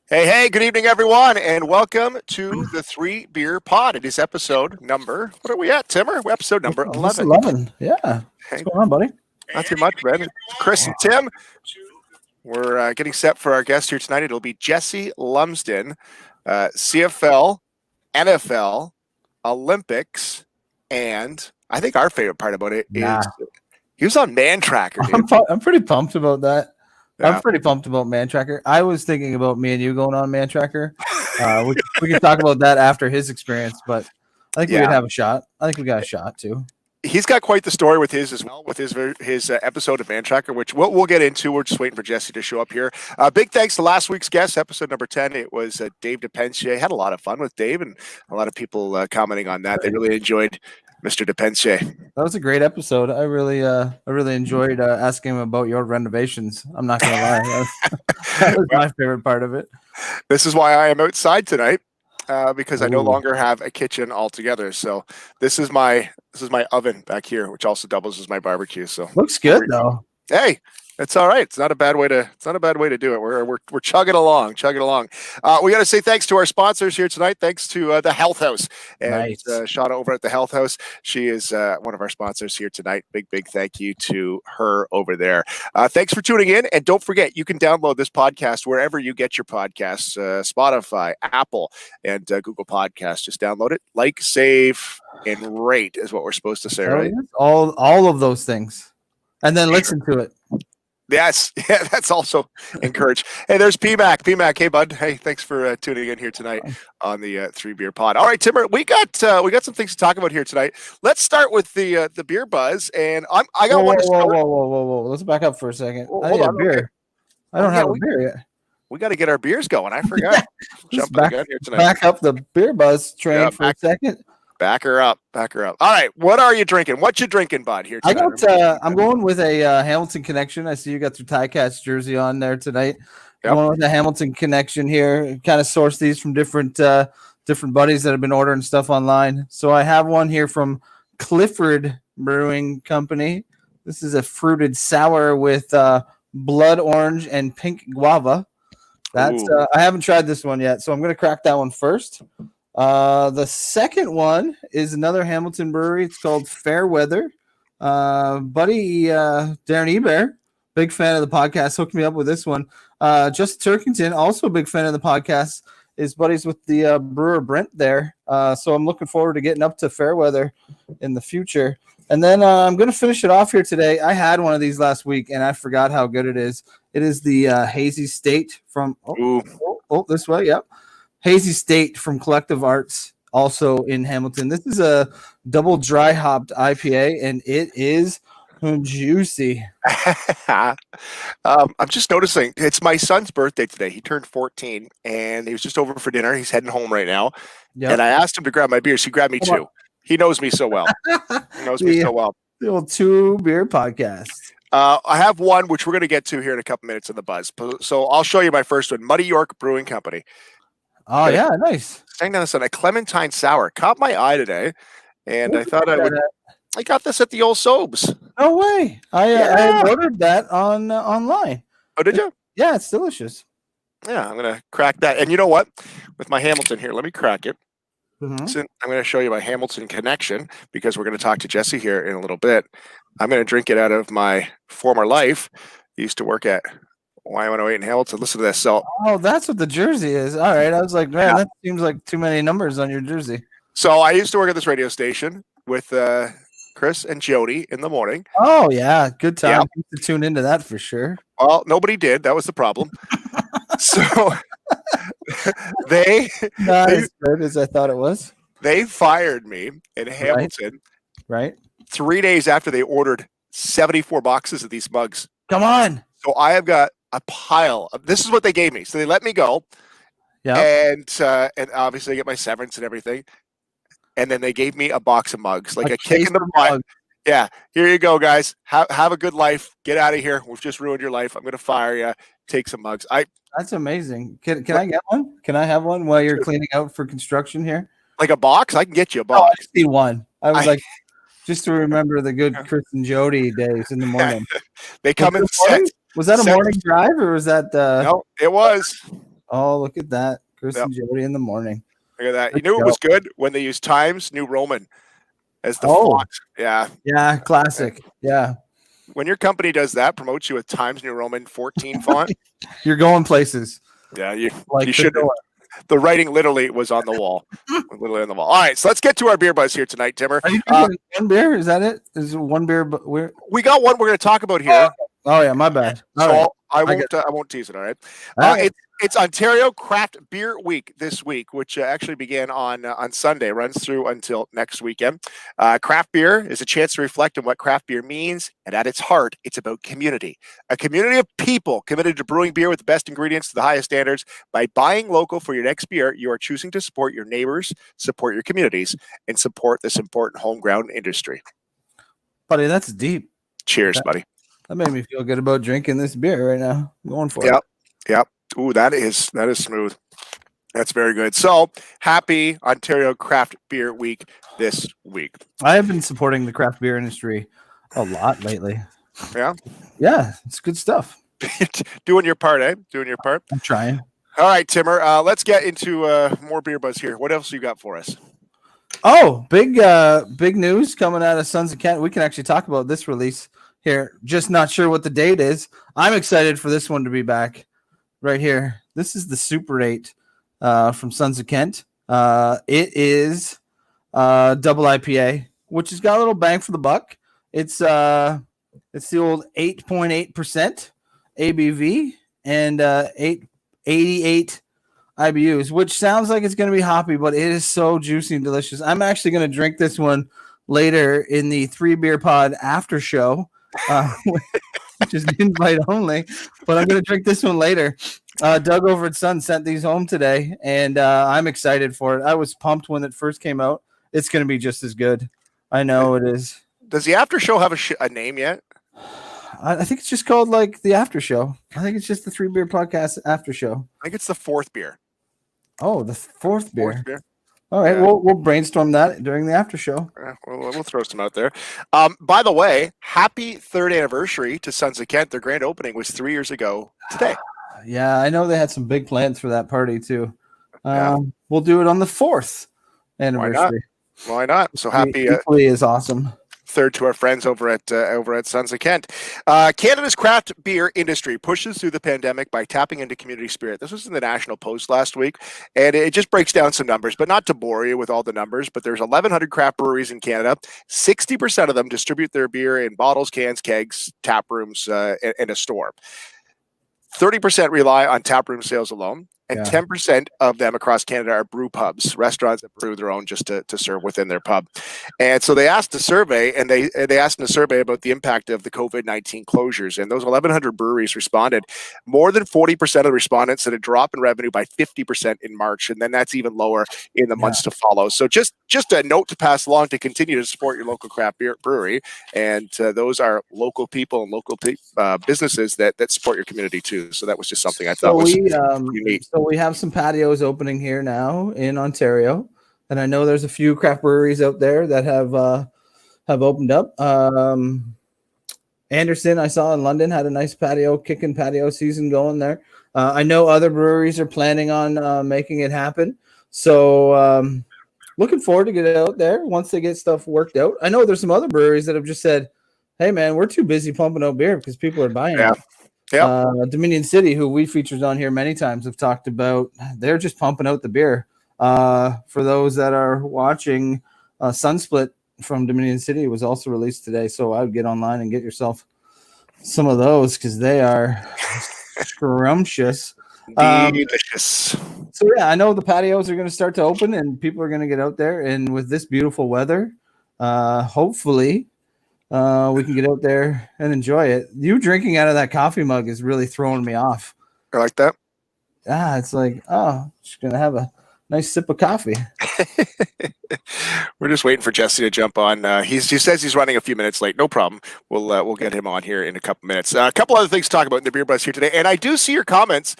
Hey, good evening, everyone, and welcome to the 3BeerPod. It is episode number, what are we at, Timmer? We're episode number This is 11. 11. Yeah. What's Hey, going on, buddy? not too much, man. Chris and Tim, we're getting set for our guest here tonight. It'll be Jesse Lumsden, CFL, NFL, Olympics, and I think our favorite part about it is he was on Man Tracker, dude. I'm pretty pumped about that. Yeah. I'm pretty pumped about Man Tracker. I was thinking about me and you going on Man Tracker. We can talk about that after his experience, but I think we could have a shot. I think we got a shot too. He's got quite the story with his as well, with his episode of Man Tracker, which we'll get into. We're just waiting for Jesse to show up here. Big thanks to last week's guest, episode number 10. It was Dave DePenche. Had a lot of fun with Dave, and a lot of people commenting on that. They really enjoyed Mr. DePenche. That was a great episode. I really enjoyed asking him about your renovations. I'm not gonna lie, that was my favorite part of it. This is why I am outside tonight. Because I no longer have a kitchen altogether. So this is my oven back here, which also doubles as my barbecue. So looks good though. Hey, it's all right. It's not a bad way to do it. We're chugging along. We got to say thanks to our sponsors here tonight. Thanks to the Health House and Nice. Shauna over at the Health House. She is one of our sponsors here tonight. Big thank you to her over there. Thanks for tuning in, and don't forget you can download this podcast wherever you get your podcasts: Spotify, Apple, and Google Podcasts. Just download it, like, save, and rate is what we're supposed to say, right? All of those things, and then listen to it. Yes, yeah, that's also encouraged. Hey, there's PMAC. Hey, bud. Hey, thanks for tuning in here tonight on the 3BeerPod. All right, Timmer, we got some things to talk about here tonight. Let's start with the beer buzz, and I got one to start. Whoa! Let's back up for a second. Hold I need a on, beer. okay. I don't have a beer yet. We got to get our beers going. I forgot. Jumping the gun here tonight. Back up the beer buzz train for a second. Back her up. All right, what are you drinking? What you drinking, bud? Here tonight? I'm going with a Hamilton Connection. I see you got your Ticats jersey on there tonight. Yep. Going with the Hamilton Connection here. Kind of source these from different buddies that have been ordering stuff online. So I have one here from Clifford Brewing Company. This is a fruited sour with blood orange and pink guava. That's I haven't tried this one yet, so I'm going to crack that one first. The second one is another Hamilton brewery. It's called Fairweather. Buddy Darren Ebert, big fan of the podcast, hooked me up with this one. Just Turkington, also a big fan of the podcast, is buddies with the brewer Brent there. So I'm looking forward to getting up to Fairweather in the future. And then I'm going to finish it off here today. I had one of these last week, and I forgot how good it is. It is the Hazy State from this way. Yep. Hazy State from Collective Arts, also in Hamilton. This is a double dry hopped IPA, and it is juicy. I'm just noticing it's my son's birthday today. He turned 14, and he was just over for dinner. He's heading home right now. Yep. And I asked him to grab my beers. He grabbed me two. He knows me so well. The old 2Beer podcast. I have one, which we're going to get to here in a couple minutes in the buzz. So I'll show you my first one, Muddy York Brewing Company. Oh, yeah, nice. Staying down this on a Clementine Sour. Caught my eye today, and I thought I got this at the old Sobes. No way. I ordered that online. Oh, did you? Yeah, it's delicious. Yeah, I'm going to crack that. And you know what? With my Hamilton here, let me crack it. Mm-hmm. So I'm going to show you my Hamilton connection because we're going to talk to Jesse here in a little bit. I'm going to drink it out of my former life. I used to work at Y108 in Hamilton. Listen to this. So, that's what the jersey is. All right. I was like, man, that seems like too many numbers on your jersey. So I used to work at this radio station with Chris and Jody in the morning. Oh, yeah. Good time. Yep. To tune into that for sure. Well, nobody did. That was the problem. So they not as good as I thought it was. They fired me in Hamilton. Right. 3 days after they ordered 74 boxes of these mugs. Come on. So I have got a pile of, this is what they gave me. So they let me go. Yeah. And obviously I get my severance and everything. And then they gave me a box of mugs, like a kick in the butt. Yeah. Here you go, guys. Have a good life. Get out of here. We've just ruined your life. I'm going to fire you. Take some mugs. That's amazing. Can I get one? Can I have one while you're cleaning out for construction here? Like a box? I can get you a box. Oh, I see one. I was like, just to remember the good Chris and Jody days in the morning. They come in sets. Was that a morning drive or was that No, it was. Oh, look at that. Chris Yep. and Jody in the morning. Look at that. You knew it was good when they used Times New Roman as the font. Yeah. Yeah, classic. Yeah. When your company does that, promotes you with Times New Roman 14 font. You're going places. Yeah, you Like should. The writing literally was on the wall. Literally on the wall. All right, so let's get to our beer buzz here tonight, Timmer. Are you drinking one beer? Is that it? Is it one beer? We got one we're going to talk about here. Oh yeah, my bad. So I won't tease it. All right. It's Ontario Craft Beer Week this week, which actually began on Sunday, runs through until next weekend. Craft beer is a chance to reflect on what craft beer means, and at its heart, it's about community. A community of people committed to brewing beer with the best ingredients to the highest standards. By buying local for your next beer, you are choosing to support your neighbors, support your communities, and support this important homegrown industry. Buddy, that's deep. Cheers, buddy. That made me feel good about drinking this beer right now. I'm going for it. Yep. Ooh, that is smooth. That's very good. So happy Ontario Craft Beer Week this week. I have been supporting the craft beer industry a lot lately. Yeah? Yeah, it's good stuff. Doing your part, eh? Doing your part. I'm trying. All right, Timmer. Let's get into more beer buzz here. What else you got for us? Oh, big news coming out of Sons of Kent. We can actually talk about this release here. Just not sure what the date is. I'm excited for this one to be back. Right here. This is the Super 8 from Sons of Kent. It is double IPA, which has got a little bang for the buck. It's the old 8.8% ABV and 888 IBUs, which sounds like it's going to be hoppy, but it is so juicy and delicious. I'm actually going to drink this one later in the 3BeerPod after show. Which is invite only, but I'm going to drink this one later. Doug over at Sun sent these home today, and I'm excited for it. I was pumped when it first came out. It's going to be just as good. I know it is. Does the after show have a name yet? I think it's just called like the after show. I think it's just the 3 Beer Podcast after show. I think it's the fourth beer. Oh, the fourth beer. Fourth beer. All right, we'll brainstorm that during the after show. We'll throw some out there. By the way, happy third anniversary to Sons of Kent. Their grand opening was 3 years ago today. Yeah, I know they had some big plans for that party too. We'll do it on the 4th anniversary. Why not? So happy. Equally is awesome. Third to our friends over at Sons of Kent. Canada's craft beer industry pushes through the pandemic by tapping into community spirit. This was in the National Post last week, and it just breaks down some numbers, but not to bore you with all the numbers, but there's 1,100 craft breweries in Canada. 60% of them distribute their beer in bottles, cans, kegs, tap rooms, and a store. 30% rely on taproom sales alone, and 10% of them across Canada are brew pubs, restaurants that brew their own just to serve within their pub. And so they asked a survey, and they asked in a survey about the impact of the COVID-19 closures, and those 1,100 breweries responded. More than 40% of the respondents said a drop in revenue by 50% in March, and then that's even lower in the months to follow. So just a note to pass along to continue to support your local craft beer brewery, and those are local people and local businesses that support your community too. So that was just something I thought was unique. So we have some patios opening here now in Ontario, and I know there's a few craft breweries out there that have opened up. Anderson, I saw in London, had a nice kicking patio season going there. I know other breweries are planning on making it happen. So looking forward to get out there once they get stuff worked out. I know there's some other breweries that have just said, hey, man, we're too busy pumping out beer because people are buying it. Dominion City, who we featured on here many times, have talked about they're just pumping out the beer. For those that are watching, Sunsplit from Dominion City was also released today, so I would get online and get yourself some of those because they are scrumptious. Delicious. So yeah, I know the patios are going to start to open and people are going to get out there, and with this beautiful weather, hopefully we can get out there and enjoy it. You drinking out of that coffee mug is really throwing me off. I like that. It's like, just gonna have a nice sip of coffee. We're just waiting for Jesse to jump on. He says he's running a few minutes late. No problem. We'll get him on here in a couple minutes. A couple other things to talk about in the beer buzz here today, and I do see your comments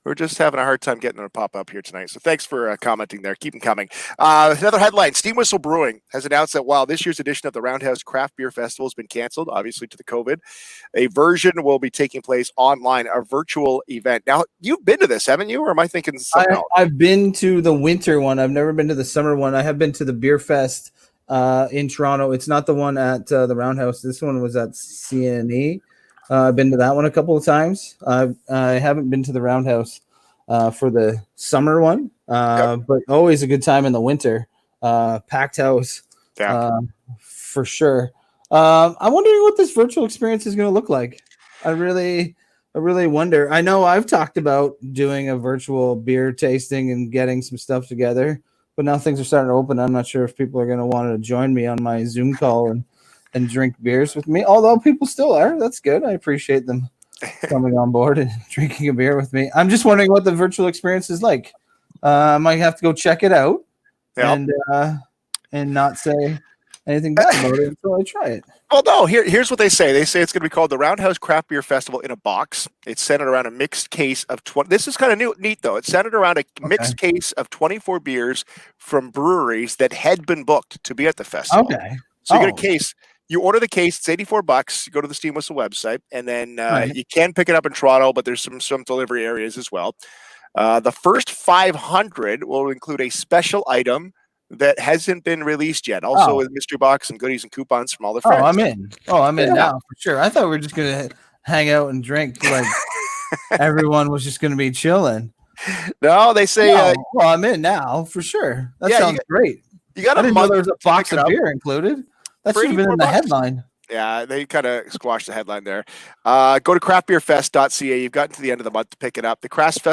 We're just having a hard time getting them to pop up here tonight. So thanks for commenting there. Keep them coming. Another headline, Steam Whistle Brewing has announced that while this year's edition of the Roundhouse Craft Beer Festival has been canceled, obviously to the COVID, a version will be taking place online, a virtual event. Now, you've been to this, haven't you? Or am I thinking something else? I've been to the winter one. I've never been to the summer one. I have been to the Beer Fest in Toronto. It's not the one at the Roundhouse. This one was at CNE. I've been to that one a couple of times. I haven't been to the Roundhouse for the summer one, but always a good time in the winter. Packed house, for sure. I'm wondering what this virtual experience is going to look like. I really wonder. I know I've talked about doing a virtual beer tasting and getting some stuff together, but now things are starting to open. I'm not sure if people are going to want to join me on my Zoom call and drink beers with me, although people still are. That's good. I appreciate them coming on board and drinking a beer with me. I'm just wondering what the virtual experience is like. I might have to go check it out and not say anything bad about it until I try it. Well, no, here's what they say. They say it's going to be called the Roundhouse Craft Beer Festival in a box. It's centered around a mixed case of 20. This is kind of neat, though. It's centered around a mixed case of 24 beers from breweries that had been booked to be at the festival. Okay. So you get a case. You order the case. It's $84. You go to the Steam Whistle website, and then you can pick it up in Toronto, but there's some delivery areas as well. The first 500 will include a special item that hasn't been released yet. Also with mystery box and goodies and coupons from all the friends. I'm in now for sure. I thought we were just gonna hang out and drink like everyone was just gonna be chilling. No, they say well, I'm in now for sure. That sounds great. You got I didn't know there was a box of beer included. That should have been in the headline. Yeah, they kind of squashed the headline there. Go to craftbeerfest.ca. You've gotten to the end of the month to pick it up. The Craft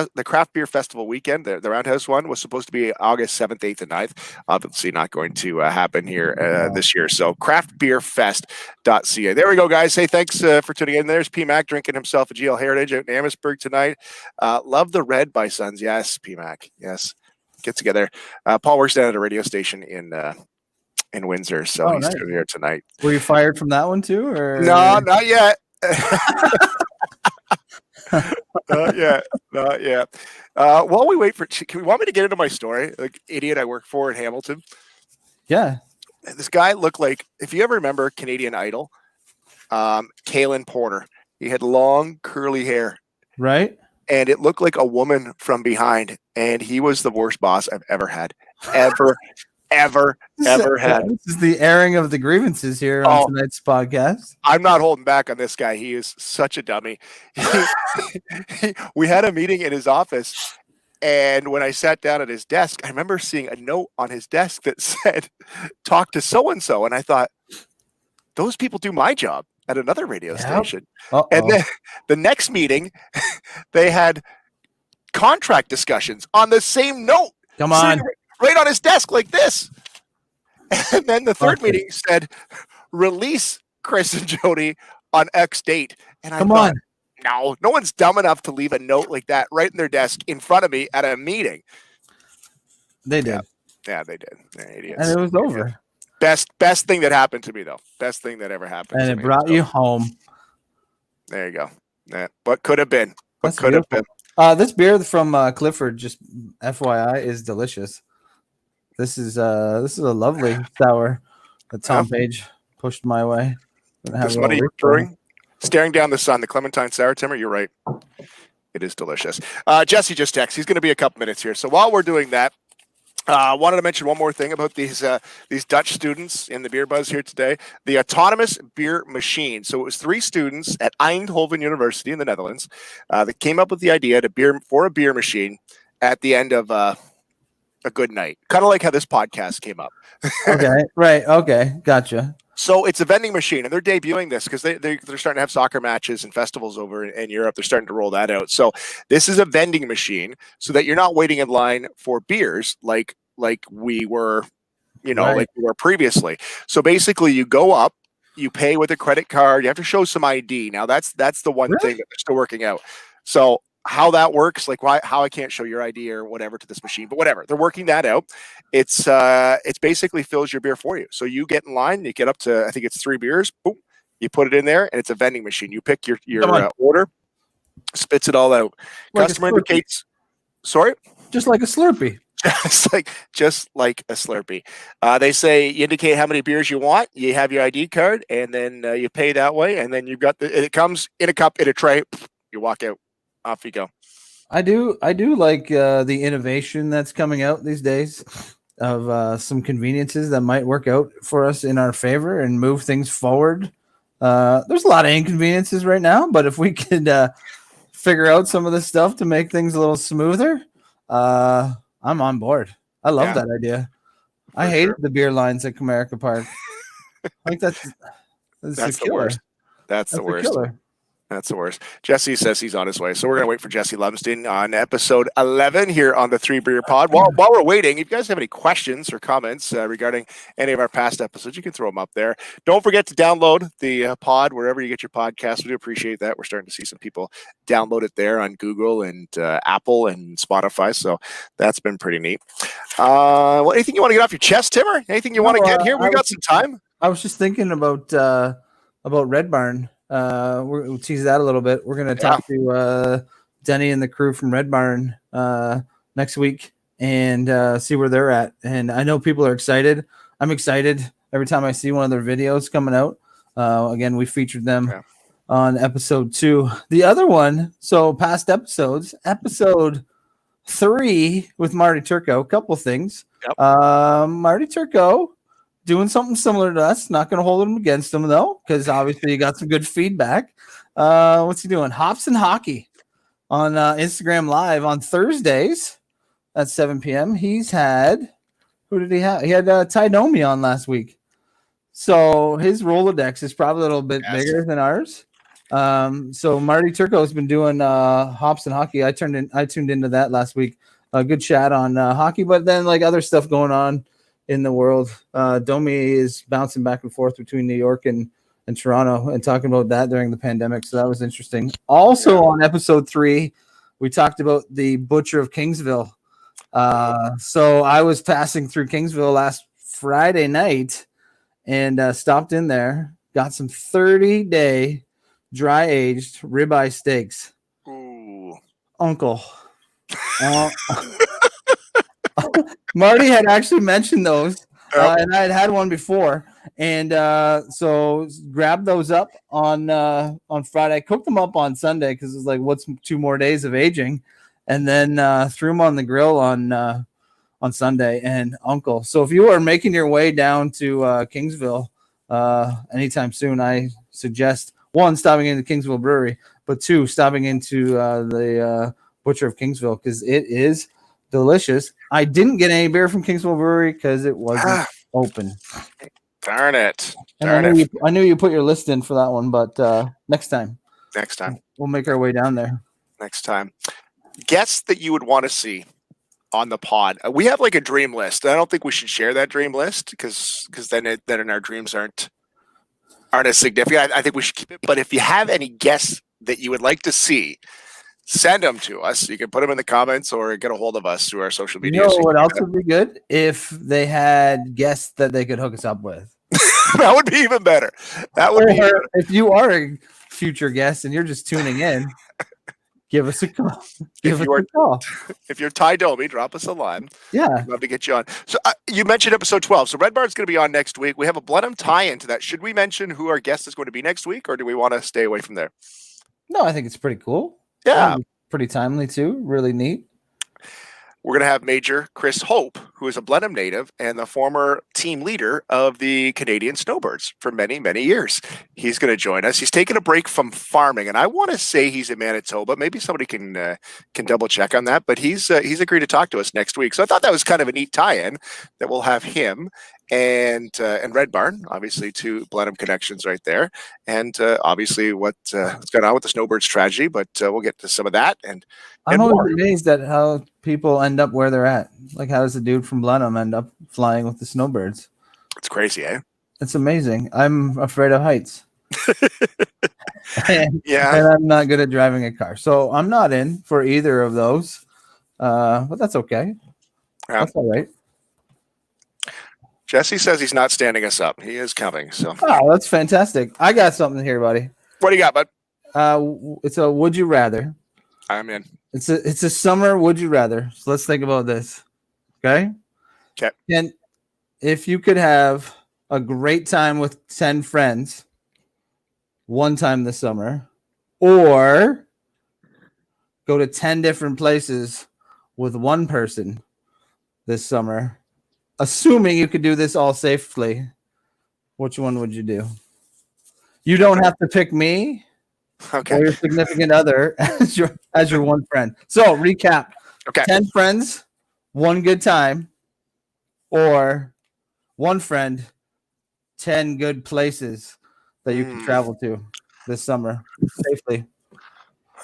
Beer Festival weekend, the Roundhouse one, was supposed to be August 7th, 8th, and 9th. Obviously not going to happen here this year. So craftbeerfest.ca. There we go, guys. Hey, thanks for tuning in. There's PMAC drinking himself a GL Heritage out in Amherstburg tonight. Love the Red by Sons. Yes, PMAC. Yes. Get together. Paul works down at a radio station in Windsor, so he's here tonight. Were you fired from that one too, or no? Not yet. Not yet. While we wait for, can we want me to get into my story? Like idiot I work for in Hamilton. Yeah, this guy looked like, if you ever remember Canadian Idol, Kalen Porter. He had long curly hair, right? And it looked like a woman from behind. And he was the worst boss I've ever had, ever had. This is the airing of the grievances here on tonight's podcast. I'm not holding back on this guy. He is such a dummy. We had a meeting in his office, and when I sat down at his desk, I remember seeing a note on his desk that said, "Talk to so-and-so." And I thought, those people do my job at another radio station. And then the next meeting, they had contract discussions on the same note. Come on. Right on his desk like this. And then the third meeting said, release Chris and Jody on X date. And I thought, no one's dumb enough to leave a note like that right in their desk in front of me at a meeting. They did. Yeah, they did. They're idiots. And it was over. Best thing that happened to me, though. Best thing that ever happened and to it me. brought you home. There you go. Yeah. What could have been. What could have been. This beer from Clifford, just FYI, is delicious. This is a lovely sour that Tom Page pushed my way. This one you're brewing, staring down the sun, the Clementine Sour Timber. You're right. It is delicious. Jesse just texted. He's going to be a couple minutes here. So while we're doing that, I wanted to mention one more thing about these Dutch students in the Beer Buzz here today. The autonomous beer machine. So it was 3 students at Eindhoven University in the Netherlands that came up with the idea for a beer machine at the end of a good night. Kind of like how this podcast came up. Okay, right. Okay, gotcha. So it's a vending machine, and they're debuting this because they're starting to have soccer matches and festivals over in Europe. They're starting to roll that out. So this is a vending machine so that you're not waiting in line for beers like we were, like we were previously. So basically you go up, you pay with a credit card, you have to show some ID. Now that's the one thing that they're still working out. So how that works, like how I can't show your ID or whatever to this machine, but whatever, they're working that out. It's basically fills your beer for you. So you get in line, you get up to, I think it's 3 beers, boom, you put it in there, and it's a vending machine. You pick your order. Spits it all out. Like Customer indicates. Sorry. just like a Slurpee. just like a Slurpee. They say you indicate how many beers you want. You have your ID card, and then you pay that way, and then you've got it comes in a cup, in a tray. You walk out, off you go. I do like the innovation that's coming out these days of some conveniences that might work out for us in our favor and move things forward. There's a lot of inconveniences right now, but if we could figure out some of this stuff to make things a little smoother, I'm on board. I love that idea. I hated the beer lines at Comerica Park. Like that's the worst. That's the worst. Killer. That's the worst. Jesse says he's on his way. So we're going to wait for Jesse Lumsden on episode 11 here on the 3BeerPod. While we're waiting, if you guys have any questions or comments regarding any of our past episodes, you can throw them up there. Don't forget to download the pod wherever you get your podcast. We do appreciate that. We're starting to see some people download it there on Google and Apple and Spotify. So that's been pretty neat. Well, anything you want to get off your chest, Timmer? Anything you want to get here? We got some time. I was just thinking about Red Barn. We'll tease that a little bit. We're going to talk to Denny and the crew from Red Barn next week and see where they're at. And I know people are excited. I'm excited every time I see one of their videos coming out. Again, we featured them on episode 2. The other one, so past episodes, episode 3 with Marty Turco, a couple things. Marty Turco doing something similar to us. Not going to hold him against him, though, because obviously you got some good feedback. What's he doing? Hops and Hockey on Instagram Live on Thursdays at 7 p.m. He's had, who did he have? He had Ty Domi on last week. So his Rolodex is probably a little bit bigger than ours. So Marty Turco has been doing Hops and Hockey. I tuned into that last week. A good chat on hockey, but then like other stuff going on in the world. Domi is bouncing back and forth between New York and Toronto and talking about that during the pandemic. So that was interesting. Also on episode 3, we talked about the Butcher of Kingsville. So I was passing through Kingsville last Friday night and stopped in there, got some 30-day dry-aged ribeye steaks. Ooh. Uncle. Marty had actually mentioned those, and I had one before, and so grabbed those up on Friday. I cooked them up on Sunday because it was like, what's 2 more days of aging, and then threw them on the grill on Sunday. And Uncle. So if you are making your way down to Kingsville anytime soon, I suggest 1, stopping into Kingsville Brewery, but 2, stopping into the Butcher of Kingsville because it is delicious. I didn't get any beer from Kingsville Brewery because it wasn't open. Darn it. I knew you put your list in for that one, but next time. We'll make our way down there. Next time. Guests that you would want to see on the pod. We have like a dream list. I don't think we should share that dream list because then our dreams aren't as significant. I think we should keep it. But if you have any guests that you would like to see, send them to us. You can put them in the comments or get a hold of us through our social media. You know what else would be good? If they had guests that they could hook us up with. That would be even better. If you are a future guest and you're just tuning in, give us a call. If you're Ty Domi, drop us a line. Yeah. I'd love to get you on. So you mentioned episode 12. So Red Barn's going to be on next week. We have a Blenheim tie-in to that. Should we mention who our guest is going to be next week, or do we want to stay away from there? No, I think it's pretty cool. Yeah. Pretty timely, too. Really neat. We're going to have Major Chris Hope, who is a Blenheim native and the former team leader of the Canadian Snowbirds for many, many years. He's going to join us. He's taken a break from farming, and I want to say he's in Manitoba. Maybe somebody can double check on that, but he's agreed to talk to us next week. So I thought that was kind of a neat tie-in that we'll have him and Red Barn, obviously 2 Blenheim connections right there, and obviously what's going on with the Snowbirds tragedy. But we'll get to some of that. And I'm always amazed at how people end up where they're at. Like, how does a dude from Blenheim end up flying with the Snowbirds? It's crazy, eh? It's amazing. I'm afraid of heights. and Yeah, I'm not good at driving a car, so I'm not in for either of those. But that's okay. Yeah. That's all right. Jesse says he's not standing us up. He is coming. So that's fantastic. I got something here, buddy. What do you got, bud? It's a would you rather. I'm in. It's a summer would you rather. So let's think about this. Okay. Okay. And if you could have a great time with 10 friends one time this summer, or go to 10 different places with one person this summer, assuming you could do this all safely, which one would you do? You don't have to pick me Okay. or your significant other as your one friend. So recap: Okay. 10 friends, one good time, or one friend, 10 good places that you can travel to this summer safely.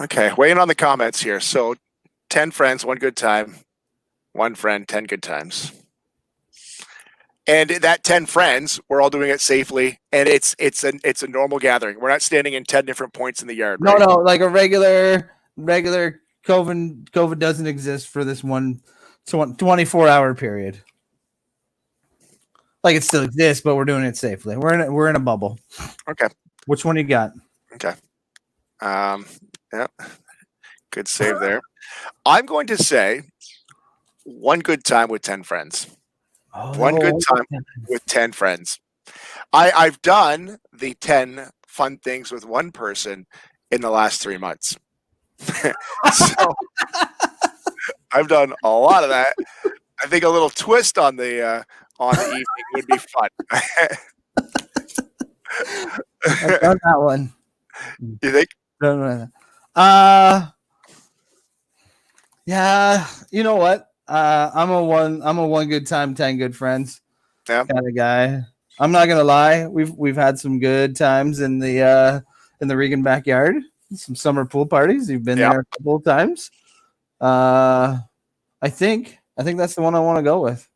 Okay. Weigh in on the comments here. So 10 friends, one good time, one friend, 10 good times. And that 10 friends, we're all doing it safely, and it's a normal gathering. We're not standing in 10 different points in the yard. Right? No, like a regular COVID doesn't exist for this one 24-hour period. Like it still exists, but we're doing it safely. We're in a bubble. Okay. Which one you got? Okay. Yeah. Good save there. I'm going to say one good time with 10 friends. One good time with 10 friends. I've done the 10 fun things with one person in the last 3 months. So I've done a lot of that. I think a little twist on the evening would be fun. I've done that one. You think? Yeah, you know what? I'm a one good time, 10 good friends kind of guy. I'm not gonna lie. We've had some good times in the Regan backyard. Some summer pool parties. You've been there a couple of times. I think that's the one I want to go with.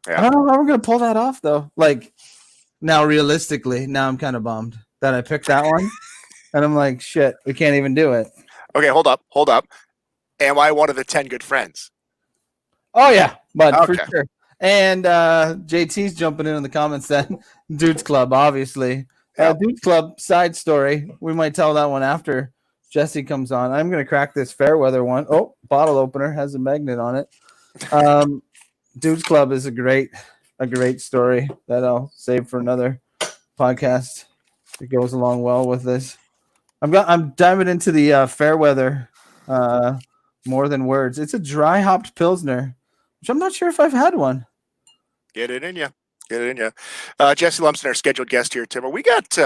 Yeah. I don't know how we're gonna pull that off though. Like now, realistically, now I'm kind of bummed that I picked that one, and I'm like, shit, we can't even do it. Okay, hold up. Am I one of the 10 good friends? Oh yeah, but for sure. And JT's jumping in the comments then. Dudes Club, obviously. Dudes Club side story. We might tell that one after Jesse comes on. I'm gonna crack this Fairweather one. Oh, bottle opener has a magnet on it. Dudes Club is a great story that I'll save for another podcast. It goes along well with this. I'm diving into the Fairweather more than words. It's a dry hopped pilsner, which I'm not sure if I've had one. Get it in you. Jesse Lumsden, our scheduled guest here, Tim. We got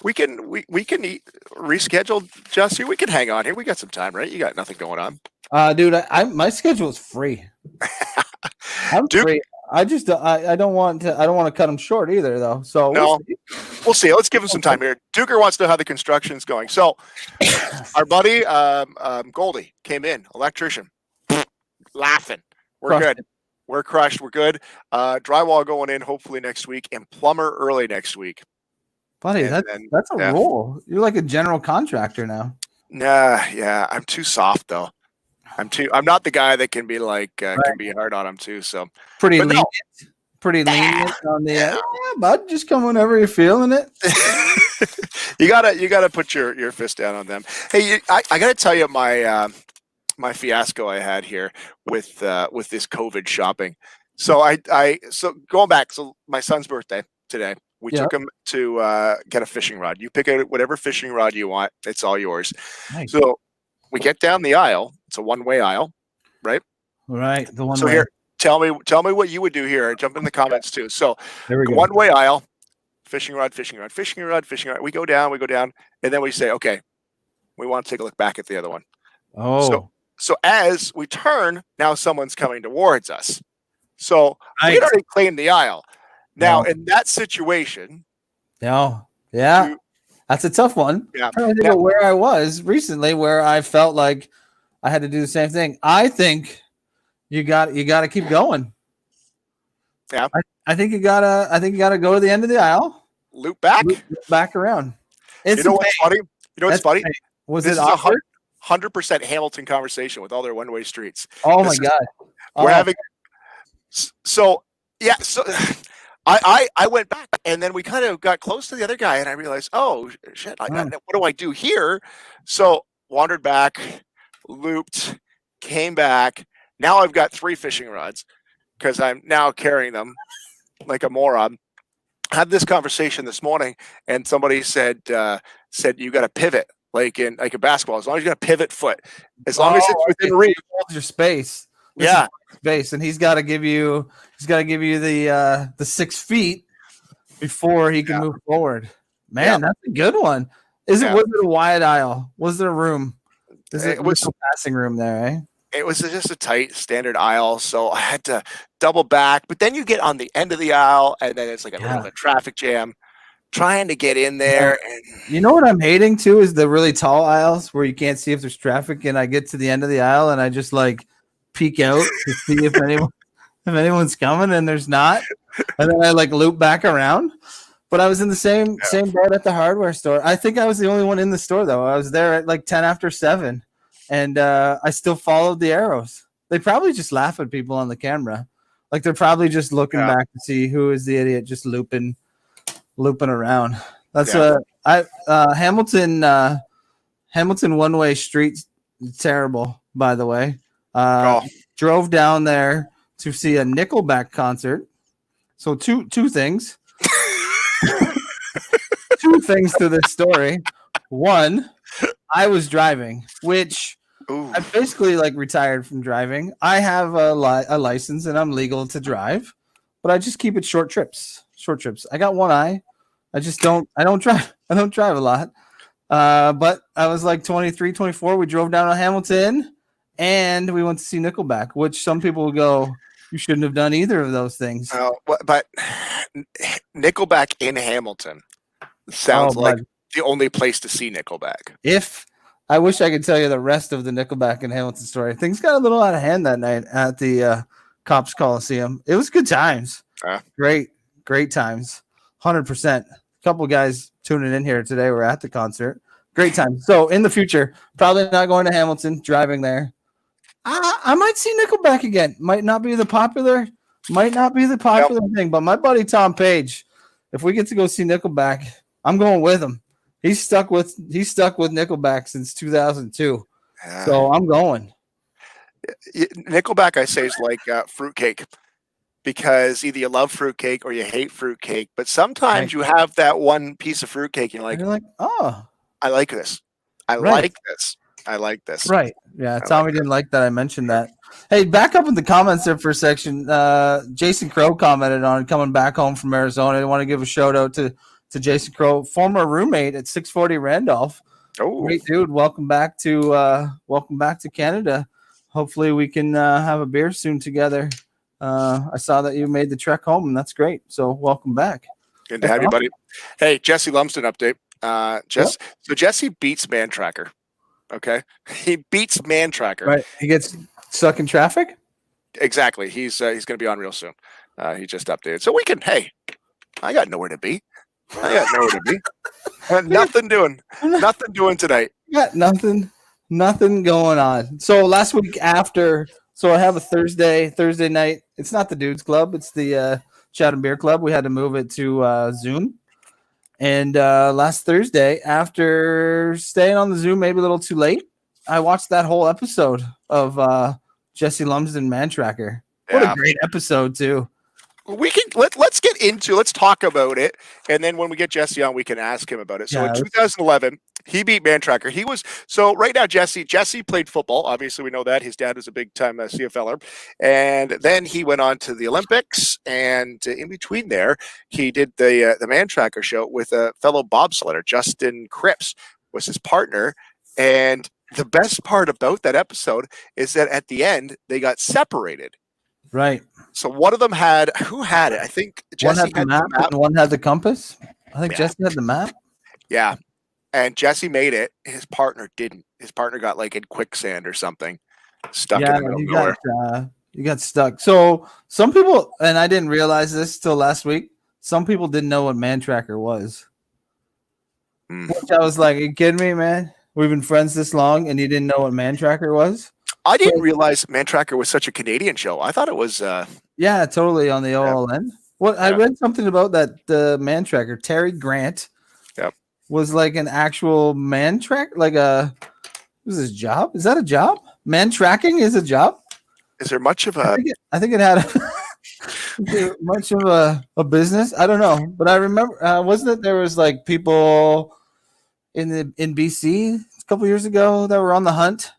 we can reschedule, Jesse. We can hang on here. We got some time, right? You got nothing going on. Dude, my schedule is free. I'm free. I don't want to cut them short either, though. So no, we'll see. Let's give him some time here. Duker wants to know how the construction's going. So, our buddy Goldie came in, electrician, laughing. We're good. We're crushed. We're good. Drywall going in hopefully next week, and plumber early next week. Buddy, that's a role. You're like a general contractor now. Nah, yeah. I'm too soft though. I'm not the guy that can be like can be hard on him too. So pretty lenient on the bud. Just come whenever you're feeling it. you gotta put your fist down on them. Hey, I gotta tell you my my fiasco I had here with this COVID shopping. So so going back. So my son's birthday today. We took him to get a fishing rod. You pick out whatever fishing rod you want. It's all yours. Nice. So we get down the aisle. It's a one-way aisle, right? Right. The one. So here, tell me what you would do here. Jump in the comments too. So there we go. One-way aisle, fishing rod. We go down, and then we say, okay, we want to take a look back at the other one. Oh. So as we turn, now someone's coming towards us. So we had already claimed the aisle. Now in that situation, that's a tough one. Yeah. I'm trying to think of where I was recently, where I felt like I had to do the same thing. I think you got to keep going. Yeah. I think you gotta go to the end of the aisle, loop back around. You know what's funny? Funny? Was this it awkward? 100% Hamilton conversation with all their one-way streets. Oh my God. We're having so I went back, and then we kind of got close to the other guy, and I realized, oh shit, what do I do here? So wandered back, looped, came back. Now I've got 3 fishing rods because I'm now carrying them like a moron. I had this conversation this morning, and somebody said you got to pivot like in like a basketball. As long as you got a pivot foot, as long as it's within reach, holds your space. Yeah, space, and he's got to give you the 6 feet before he can move forward. Man, that's a good one. Was it a wide aisle? Was there room? It was a passing room there, eh? It was just a tight standard aisle, so I had to double back. But then you get on the end of the aisle, and then it's like a little bit of traffic jam trying to get in there. And you know what I'm hating too is the really tall aisles where you can't see if there's traffic, and I get to the end of the aisle and I just like peek out to see if anyone's coming, and there's not, and then I like loop back around. But I was in the same boat at the hardware store. I think I was the only one in the store though. I was there at like 10 after 7. And I still followed the arrows. They probably just laugh at people on the camera. Like they're probably just looking back to see who is the idiot just looping around. That's Hamilton one-way street, terrible, by the way. Drove down there to see a Nickelback concert. So two things. Two things to this story. One, I was driving, which I basically like retired from driving. I have a license and I'm legal to drive, but I just keep it short trips. I got one eye. I don't drive a lot. But I was like 23, 24. We drove down to Hamilton and we went to see Nickelback, which some people will go, you shouldn't have done either of those things. But Nickelback in Hamilton sounds like the only place to see Nickelback. I wish I could tell you the rest of the Nickelback and Hamilton story. Things got a little out of hand that night at the Cops Coliseum. It was good times. Great times. 100%. A couple guys tuning in here today were at the concert. Great time. So in the future, probably not going to Hamilton, driving there. I might see Nickelback again. Might not be the popular thing, but my buddy Tom Page, if we get to go see Nickelback, I'm going with him. He's stuck with Nickelback since 2002. So I'm going. Nickelback, I say, is like fruitcake, because either you love fruitcake or you hate fruitcake. But sometimes you have that one piece of fruitcake and you're like, oh, I like this. I like this. Right. Yeah. Tommy didn't like that I mentioned that. Hey, back up in the comments there for a section. Jason Crow commented on coming back home from Arizona. I want to give a shout out to Jason Crow, former roommate at 640 Randolph. Oh, great dude. Welcome back to Canada. Hopefully we can have a beer soon together. I saw that you made the trek home, and that's great. So welcome back. Good to have you, buddy. Hey, Jesse Lumsden update. So Jesse beats Man Tracker. Okay, he beats Man Tracker. Right, he gets stuck in traffic. Exactly. He's going to be on real soon. He just updated, so we can. Hey, I got nowhere to be. Nothing doing tonight. Got nothing going on. So last week so I have a Thursday night. It's not the Dudes Club. It's the Chat and Beer Club. We had to move it to Zoom. And last Thursday, after staying on the Zoom maybe a little too late, I watched that whole episode of Jesse Lumsden Man Tracker. What a great episode too. We can let's talk about it, and then when we get Jesse on, we can ask him about it. So in 2011, he beat Man Tracker. So right now, Jesse played football. Obviously, we know that his dad was a big time CFLer, and then he went on to the Olympics. And in between there, he did the Man Tracker show with a fellow bobsledder, Justin Cripps, was his partner. And the best part about that episode is that at the end they got separated. Right. So one of them who had it? I think Jesse had the map and one had the compass. I think Jesse had the map. Yeah. And Jesse made it. His partner didn't. His partner got like in quicksand or something, stuck in the middle of nowhere. You got stuck. So some people, and I didn't realize this till last week, some people didn't know what Man Tracker was. Which I was like, are you kidding me, man? We've been friends this long and you didn't know what Man Tracker was? I didn't realize Man Tracker was such a Canadian show. I thought it was totally on the OLN. Well, I read something about that the man tracker, Terry Grant, Yep. was like an actual man track, like was his job? Is that a job? Man tracking is a job? Is there much of I think it had much of a business. I don't know, but I remember wasn't it there was like people in BC a couple years ago that were on the hunt.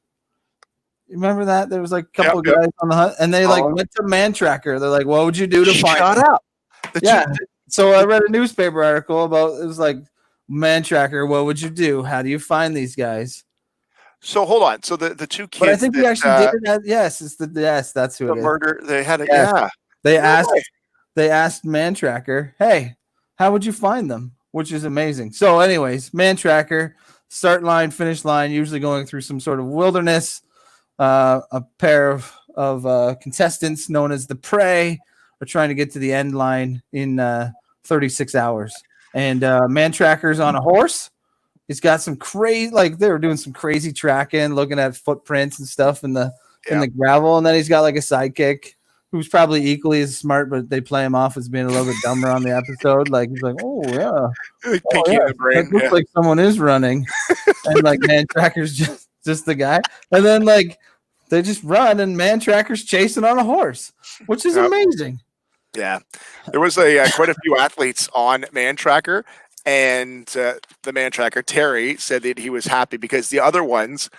You remember that? There was like a couple of guys on the hunt, and they like went to Man Tracker. They're like, "What would you do to find?" Shut up. So I read a newspaper article about it was like Man Tracker. What would you do? How do you find these guys? So hold on. So the two kids. But I think we actually did it. Yes, that's who the it is. Murder. They had it. They asked Man Tracker, "Hey, how would you find them?" Which is amazing. So, anyways, Man Tracker, start line, finish line, usually going through some sort of wilderness. A pair of contestants known as the Prey are trying to get to the end line in 36 hours. And Man Tracker's on a horse. He's got some crazy, like they were doing some crazy tracking, looking at footprints and stuff in the gravel. And then he's got like a sidekick who's probably equally as smart, but they play him off as being a little bit dumber on the episode. Like he's like, oh yeah, in the brain. It looks like someone is running, and like Man Tracker's just the guy. And then like they just run, and Man Tracker's chasing on a horse, which is amazing. Yeah, there was quite a few athletes on Man Tracker, and the Man Tracker Terry said that he was happy because the other ones.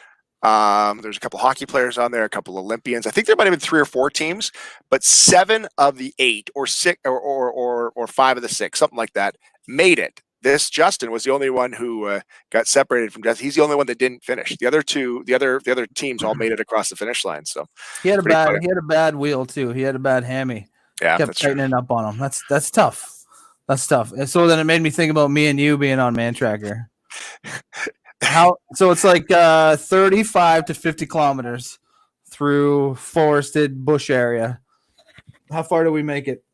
There's a couple hockey players on there, a couple Olympians. I think there might have been 3 or 4 teams, but 7 of the 8 or 6 or 5 of the 6, something like that, made it. This Justin was the only one who got separated from Justin. He's the only one that didn't finish. The other teams all made it across the finish line. So he had a bad wheel too. He had a bad hammy. Yeah, kept tightening up on him. That's tough. That's tough. And so then it made me think about me and you being on Man Tracker. So it's like 35 to 50 kilometers through forested bush area. How far do we make it?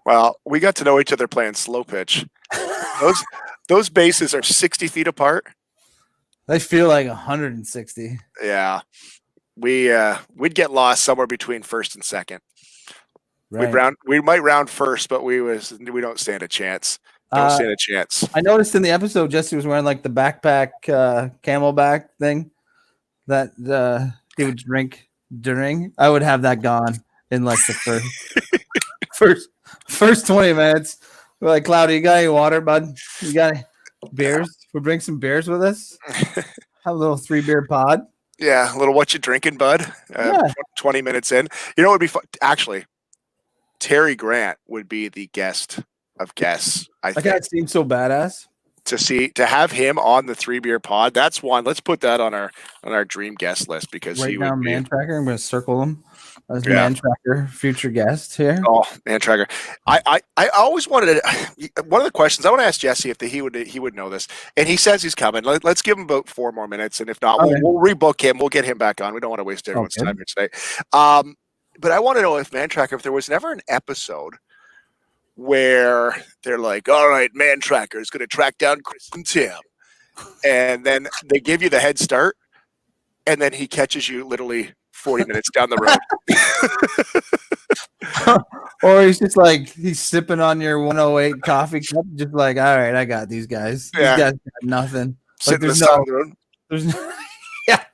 Well, we got to know each other playing slow pitch. Those bases are 60 feet apart. They feel like 160. Yeah, we'd get lost somewhere between first and second. Right. We might round first, but we don't stand a chance. Don't stand a chance. I noticed in the episode Jesse was wearing like the backpack camelback thing that he would drink during. I would have that gone in like the first 20 minutes. We're like, Cloudy, you got any water, bud? You got any beers? We'll bring some beers with us. Have a little 3BeerPod. Yeah, a little what you drinking, bud? 20 minutes in. You know what would be fun? Actually, Terry Grant would be the guest of guests. I think that seems so badass to have him on the 3BeerPod. That's one. Let's put that on our dream guest list because he would be Man Tracker. I'm going to circle him as Man Tracker future guest here. Oh, Man Tracker. I always wanted to. One of the questions I want to ask Jesse if he would know this, and he says he's coming. Let's give him about 4 more minutes, and if not, we'll rebook him. We'll get him back on. We don't want to waste everyone's time here today. But I want to know if Man Tracker, if there was never an episode where they're like, all right, Man Tracker is going to track down Chris and Tim. And then they give you the head start, and then he catches you literally 40 minutes down the road. Or he's just like, he's sipping on your 108 coffee cup, just like, all right, I got these guys. Yeah. These guys got nothing. Sitting the side of the road. There's yeah.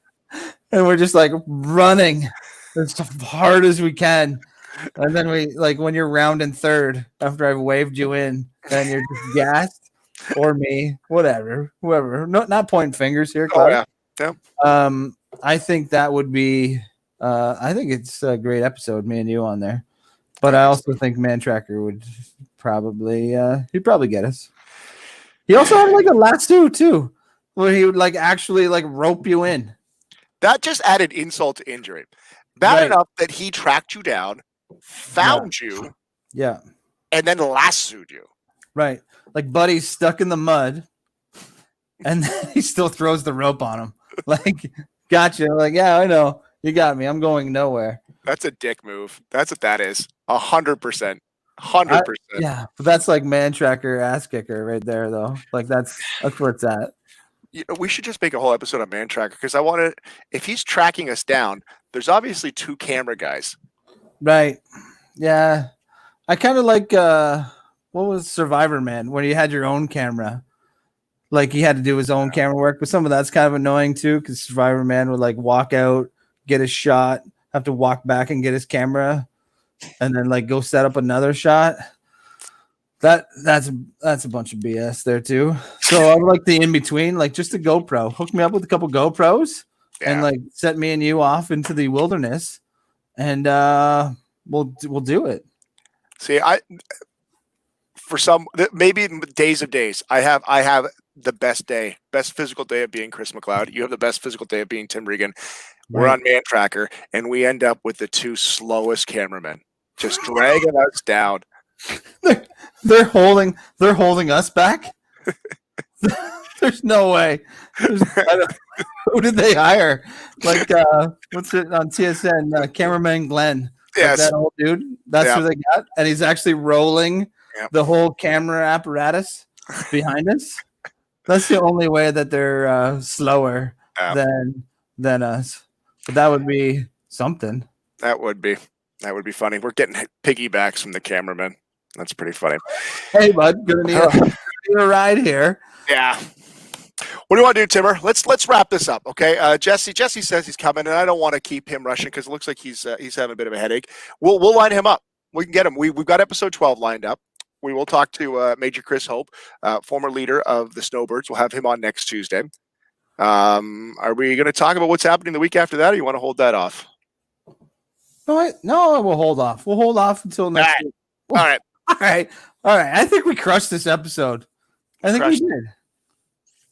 And we're just like running as hard as we can. And then we like when you're rounding third after I've waved you in, then you're just gassed, or me, whoever. Not pointing fingers here, Cloud. Oh, yeah. I think that would be. I think it's a great episode, me and you on there. But I also think Man Tracker would probably. He'd probably get us. He also had like a lasso too, where he would like actually like rope you in. That just added insult to injury. Bad enough that he tracked you down, found you, and then lassoed you. Right. Like Buddy's stuck in the mud, and then he still throws the rope on him. Like, gotcha. Like, yeah, I know. You got me. I'm going nowhere. That's a dick move. That's what that is. 100%. 100%. Yeah, but that's like Man Tracker ass kicker right there, though. Like that's where it's at. You know, we should just make a whole episode on Man Tracker because I want to. If he's tracking us down, there's obviously 2 camera guys. Right. Yeah. I kind of like what was Survivor Man when you had your own camera. Like he had to do his own camera work, but some of that's kind of annoying too, because Survivor Man would like walk out, get his shot, have to walk back and get his camera, and then like go set up another shot. That's a bunch of BS there too. So I would like the in between, like just a GoPro. Hook me up with a couple GoPros and like set me and you off into the wilderness, and we'll do it. See, for some maybe days of days, I have the best physical day of being Chris McLeod. You have the best physical day of being Tim Regan. We're on Man Tracker, and we end up with the two slowest cameramen just dragging us down. They're holding us back. There's no way. Who did they hire? Like what's it on TSN? Cameraman Glenn. Yes, like that old dude. That's who they got, and he's actually rolling the whole camera apparatus behind us. That's the only way that they're slower than us. But that would be something. That would be funny. We're getting piggybacks from the cameraman. That's pretty funny. Hey, bud, gonna need a ride here. Yeah. What do you want to do, Timmer? Let's wrap this up, okay? Jesse says he's coming, and I don't want to keep him rushing because it looks like he's having a bit of a headache. We'll line him up. We can get him. We've got episode 12 lined up. We will talk to Major Chris Hope, former leader of the Snowbirds. We'll have him on next Tuesday. Are we going to talk about what's happening the week after that, or you want to hold that off? No, we'll hold off. We'll hold off until next week. All right. All right. I think we crushed this episode. I think we did.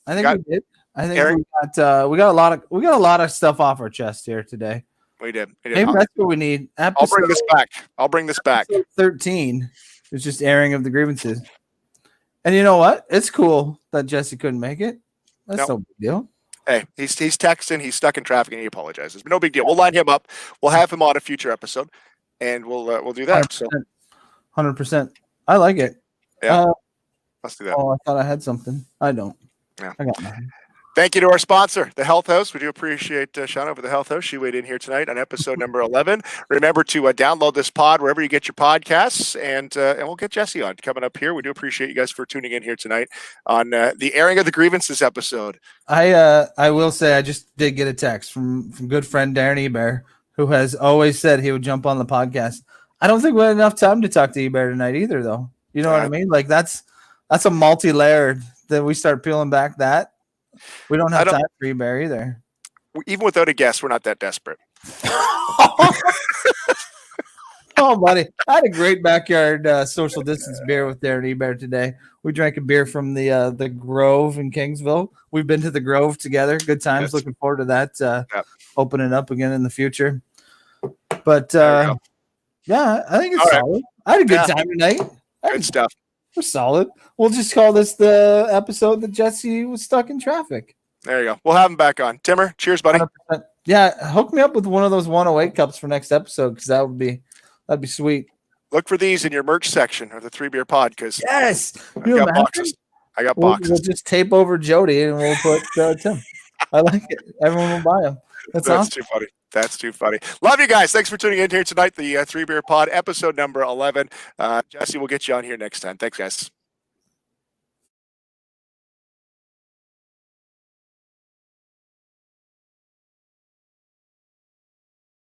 I think we got a lot of stuff off our chest here today. We did. Maybe that's what we need. I'll bring this back. 13 is just airing of the grievances. And you know what? It's cool that Jesse couldn't make it. That's no big deal. Hey, he's texting. He's stuck in traffic, and he apologizes. But no big deal. We'll line him up. We'll have him on a future episode, and we'll do that. 100%. I like it. Yeah. Let's do that. Oh, I thought I had something. I don't. Yeah. I got nothing. Thank you to our sponsor, the Health House. We do appreciate Shauna over the Health House. She weighed in here tonight on episode number 11. Remember to download this pod wherever you get your podcasts, and we'll get Jesse on coming up here. We do appreciate you guys for tuning in here tonight on the airing of the grievances episode. I will say I just did get a text from good friend Darren Eber, who has always said he would jump on the podcast. I don't think we had enough time to talk to Eber tonight either, though. You know what I mean? Like that's a multi-layered that we start peeling back that. We don't have time for Eber either. Even without a guest, we're not that desperate. Oh, buddy. I had a great backyard social distance beer with Darren Eber today. We drank a beer from the Grove in Kingsville. We've been to the Grove together. Good times. Yes. Looking forward to that opening up again in the future. But yeah, I think it's solid. I had a good time tonight. Good stuff. We're solid. We'll just call this the episode that Jesse was stuck in traffic. There you go. We'll have him back on. Timmer, cheers, buddy. 100%. Yeah, hook me up with one of those 108 cups for next episode because that'd be sweet. Look for these in your merch section of the 3BeerPod because yes, I got boxes. We'll just tape over Jody and we'll put Tim. I like it. Everyone will buy them. That's awesome. Too funny. That's too funny. Love you guys. Thanks for tuning in here tonight. The 3BeerPod episode number 11. Jesse, we'll get you on here next time. Thanks, guys.